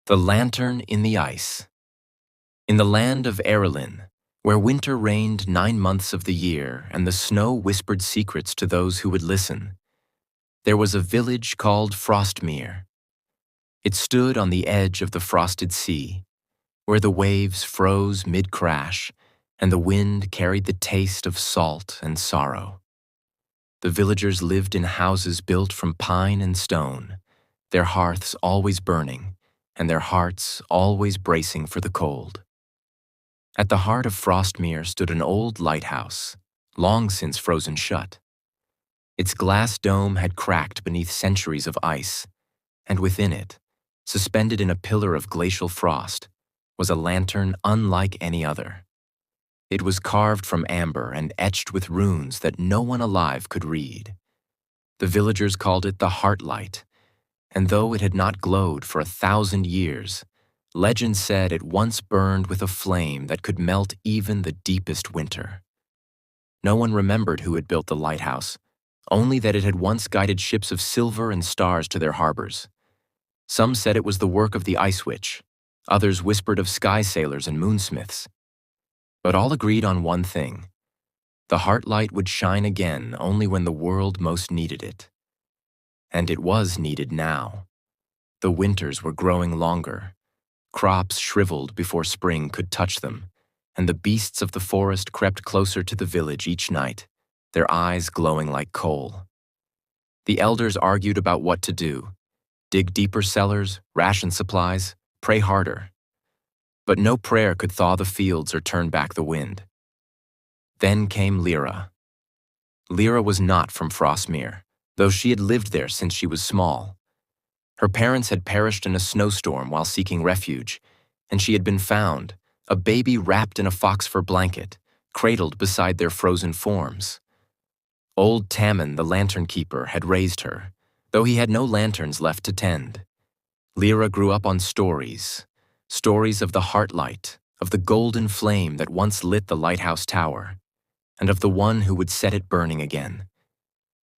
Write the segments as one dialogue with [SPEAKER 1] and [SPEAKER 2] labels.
[SPEAKER 1] The Lantern in the Ice. In the land of Erelin, where winter reigned 9 months of the year and the snow whispered secrets to those who would listen, there was a village called Frostmere. It stood on the edge of the frosted sea, where the waves froze mid-crash and the wind carried the taste of salt and sorrow. The villagers lived in houses built from pine and stone, their hearths always burning, and their hearts always bracing for the cold. At the heart of Frostmere stood an old lighthouse, long since frozen shut. Its glass dome had cracked beneath centuries of ice, and within it, suspended in a pillar of glacial frost, was a lantern unlike any other. It was carved from amber and etched with runes that no one alive could read. The villagers called it the Heartlight, and though it had not glowed for 1,000 years, legend said it once burned with a flame that could melt even the deepest winter. No one remembered who had built the lighthouse, only that it had once guided ships of silver and stars to their harbors. Some said it was the work of the Ice Witch, others whispered of sky sailors and moonsmiths. But all agreed on one thing: the Heartlight would shine again only when the world most needed it. And it was needed now. The winters were growing longer. Crops shriveled before spring could touch them, and the beasts of the forest crept closer to the village each night, their eyes glowing like coal. The elders argued about what to do: dig deeper cellars, ration supplies, pray harder. But no prayer could thaw the fields or turn back the wind. Then came Lyra. Lyra was not from Frostmere, though she had lived there since she was small. Her parents had perished in a snowstorm while seeking refuge, and she had been found, a baby wrapped in a fox-fur blanket, cradled beside their frozen forms. Old Tammin, the lantern keeper, had raised her, though he had no lanterns left to tend. Lyra grew up on stories of the Heartlight, of the golden flame that once lit the lighthouse tower, and of the one who would set it burning again.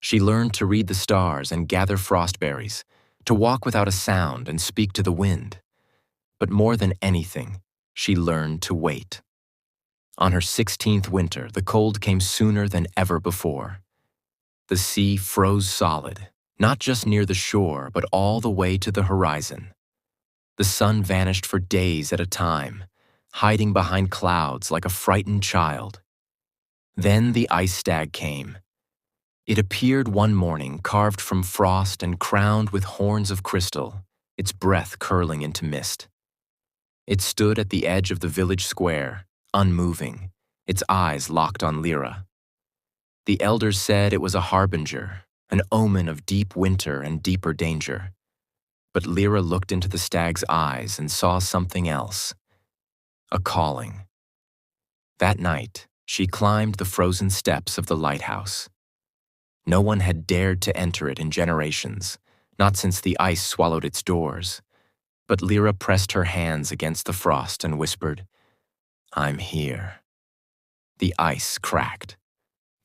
[SPEAKER 1] She learned to read the stars and gather frostberries, to walk without a sound and speak to the wind. But more than anything, she learned to wait. On her 16th winter, the cold came sooner than ever before. The sea froze solid, not just near the shore, but all the way to the horizon. The sun vanished for days at a time, hiding behind clouds like a frightened child. Then the ice stag came. It appeared one morning, carved from frost and crowned with horns of crystal, its breath curling into mist. It stood at the edge of the village square, unmoving, its eyes locked on Lyra. The elders said it was a harbinger, an omen of deep winter and deeper danger. But Lyra looked into the stag's eyes and saw something else: a calling. That night, she climbed the frozen steps of the lighthouse. No one had dared to enter it in generations, not since the ice swallowed its doors. But Lyra pressed her hands against the frost and whispered, "I'm here." The ice cracked.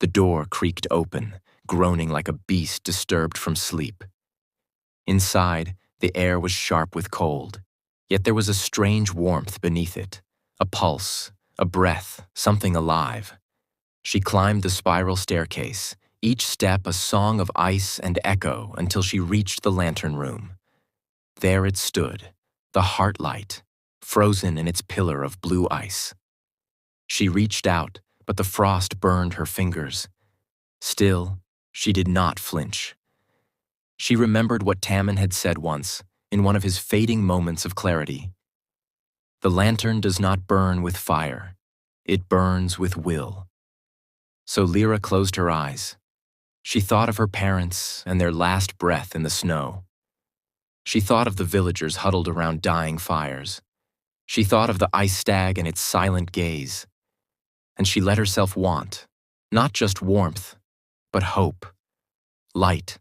[SPEAKER 1] The door creaked open, groaning like a beast disturbed from sleep. Inside, the air was sharp with cold, yet there was a strange warmth beneath it, a pulse, a breath, something alive. She climbed the spiral staircase, each step a song of ice and echo, until she reached the lantern room. There it stood, the Heartlight, frozen in its pillar of blue ice. She reached out, but the frost burned her fingers. Still, she did not flinch. She remembered what Tammin had said once, in one of his fading moments of clarity. The lantern does not burn with fire, it burns with will. So Lyra closed her eyes. She thought of her parents and their last breath in the snow. She thought of the villagers huddled around dying fires. She thought of the ice stag and its silent gaze. And she let herself want, not just warmth, but hope, light,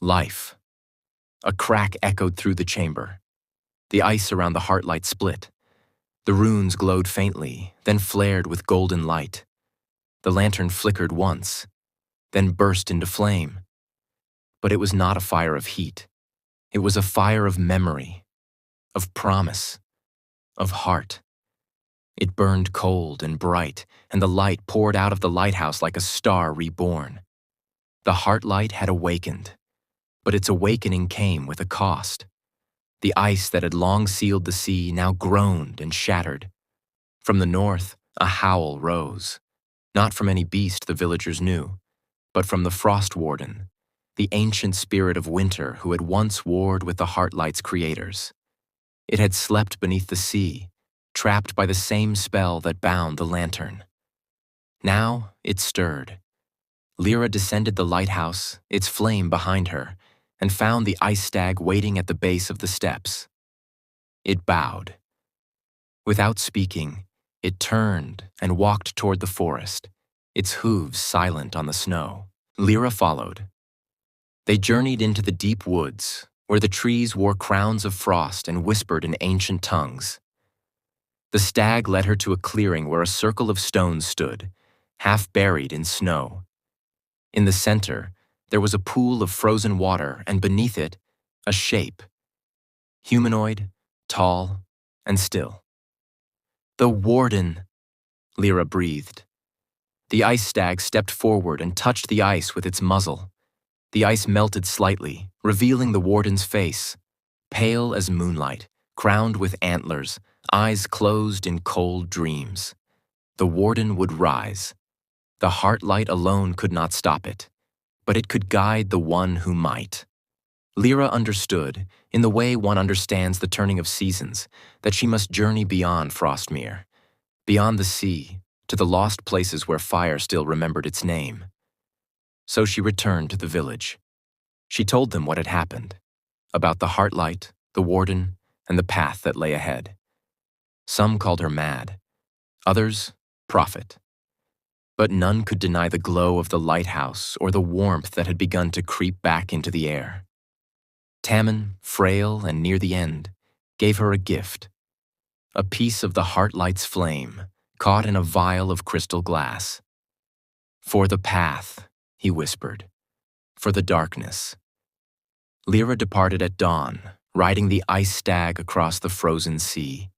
[SPEAKER 1] life. A crack echoed through the chamber. The ice around the Heartlight split. The runes glowed faintly, then flared with golden light. The lantern flickered once, then burst into flame. But it was not a fire of heat. It was a fire of memory, of promise, of heart. It burned cold and bright, and the light poured out of the lighthouse like a star reborn. The heart light had awakened, but its awakening came with a cost. The ice that had long sealed the sea now groaned and shattered. From the north, a howl rose, not from any beast the villagers knew, but from the Frost Warden, the ancient spirit of winter who had once warred with the Heartlight's creators. It had slept beneath the sea, trapped by the same spell that bound the lantern. Now it stirred. Lyra descended the lighthouse, its flame behind her, and found the ice stag waiting at the base of the steps. It bowed. Without speaking, it turned and walked toward the forest, its hooves silent on the snow. Lyra followed. They journeyed into the deep woods, where the trees wore crowns of frost and whispered in ancient tongues. The stag led her to a clearing where a circle of stones stood, half buried in snow. In the center, there was a pool of frozen water, and beneath it, a shape. Humanoid, tall, and still. "The Warden," Lyra breathed. The ice stag stepped forward and touched the ice with its muzzle. The ice melted slightly, revealing the Warden's face, pale as moonlight, crowned with antlers, eyes closed in cold dreams. The Warden would rise. The Heartlight alone could not stop it, but it could guide the one who might. Lyra understood, in the way one understands the turning of seasons, that she must journey beyond Frostmere, beyond the sea, to the lost places where fire still remembered its name. So she returned to the village. She told them what had happened, about the Heartlight, the Warden, and the path that lay ahead. Some called her mad, others, prophet. But none could deny the glow of the lighthouse or the warmth that had begun to creep back into the air. Tammin, frail and near the end, gave her a gift, a piece of the Heartlight's flame, caught in a vial of crystal glass. "For the path," he whispered, "for the darkness." Lyra departed at dawn, riding the ice stag across the frozen sea.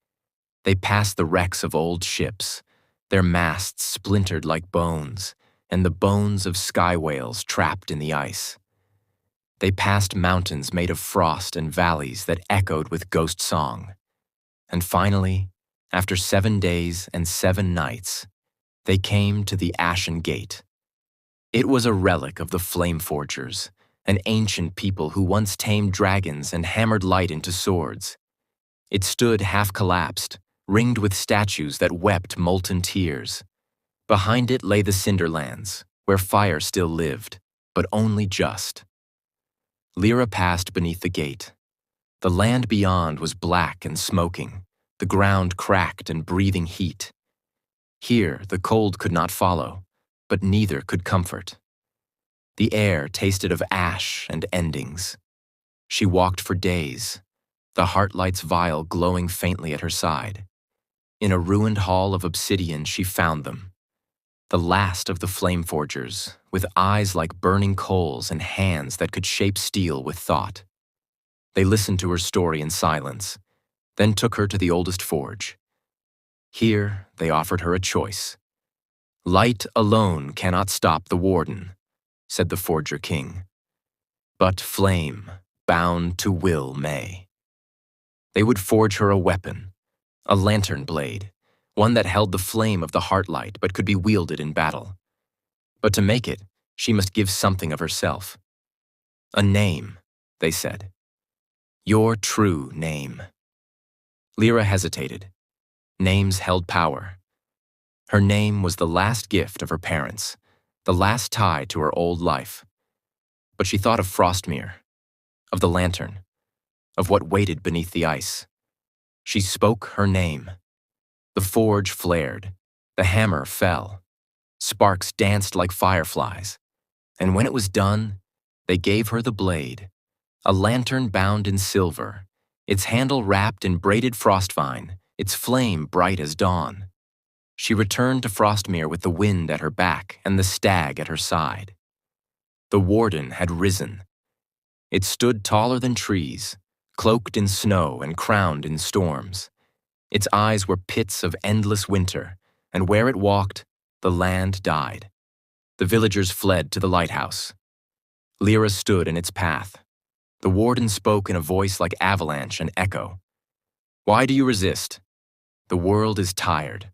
[SPEAKER 1] They passed the wrecks of old ships, their masts splintered like bones, and the bones of sky whales trapped in the ice. They passed mountains made of frost and valleys that echoed with ghost song. And finally, after 7 days and 7 nights, they came to the Ashen Gate. It was a relic of the Flame Forgers, an ancient people who once tamed dragons and hammered light into swords. It stood half-collapsed, ringed with statues that wept molten tears. Behind it lay the Cinderlands, where fire still lived, but only just. Lyra passed beneath the gate. The land beyond was black and smoking, the ground cracked and breathing heat. Here, the cold could not follow, but neither could comfort. The air tasted of ash and endings. She walked for days, the Heartlight's vial glowing faintly at her side. In a ruined hall of obsidian, she found them. The last of the Flame Forgers, with eyes like burning coals and hands that could shape steel with thought. They listened to her story in silence, then took her to the oldest forge. Here, they offered her a choice. "Light alone cannot stop the Warden," said the Forger King. "But flame, bound to will, may." They would forge her a weapon, a lantern blade, one that held the flame of the Heartlight but could be wielded in battle. But to make it, she must give something of herself. "A name," they said. "Your true name." Lyra hesitated. Names held power. Her name was the last gift of her parents, the last tie to her old life. But she thought of Frostmere, of the lantern, of what waited beneath the ice. She spoke her name. The forge flared. The hammer fell. Sparks danced like fireflies. And when it was done, they gave her the blade, a lantern bound in silver, its handle wrapped in braided frostvine, its flame bright as dawn. She returned to Frostmere with the wind at her back and the stag at her side. The Warden had risen. It stood taller than trees, cloaked in snow and crowned in storms. Its eyes were pits of endless winter, and where it walked, the land died. The villagers fled to the lighthouse. Lyra stood in its path. The warden spoke in a voice like avalanche and echo. "Why do you resist? The world is tired.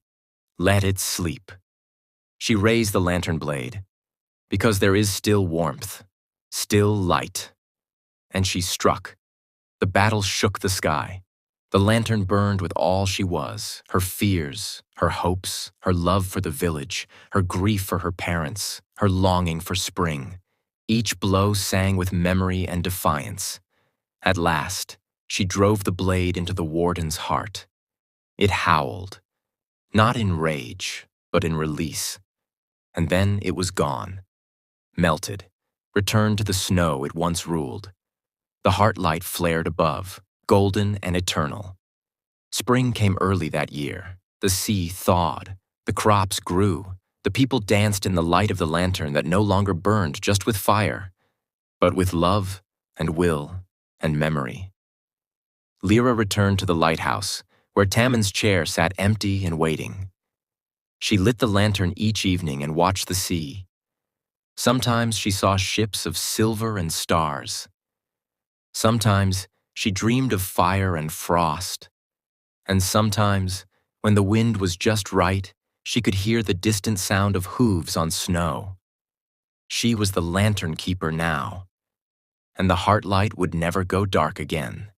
[SPEAKER 1] Let it sleep." She raised the lantern blade, because there is still warmth, still light. And she struck. The battle shook the sky. The lantern burned with all she was, her fears, her hopes, her love for the village, her grief for her parents, her longing for spring. Each blow sang with memory and defiance. At last, she drove the blade into the warden's heart. It howled, not in rage, but in release. And then it was gone, melted, returned to the snow it once ruled. The heart light flared above, golden and eternal. Spring came early that year. The sea thawed. The crops grew. The people danced in the light of the lantern that no longer burned just with fire, but with love and will and memory. Lyra returned to the lighthouse, where Tammann's chair sat empty and waiting. She lit the lantern each evening and watched the sea. Sometimes she saw ships of silver and stars. Sometimes she dreamed of fire and frost. And sometimes, when the wind was just right, she could hear the distant sound of hooves on snow. She was the lantern keeper now, and the heart light would never go dark again.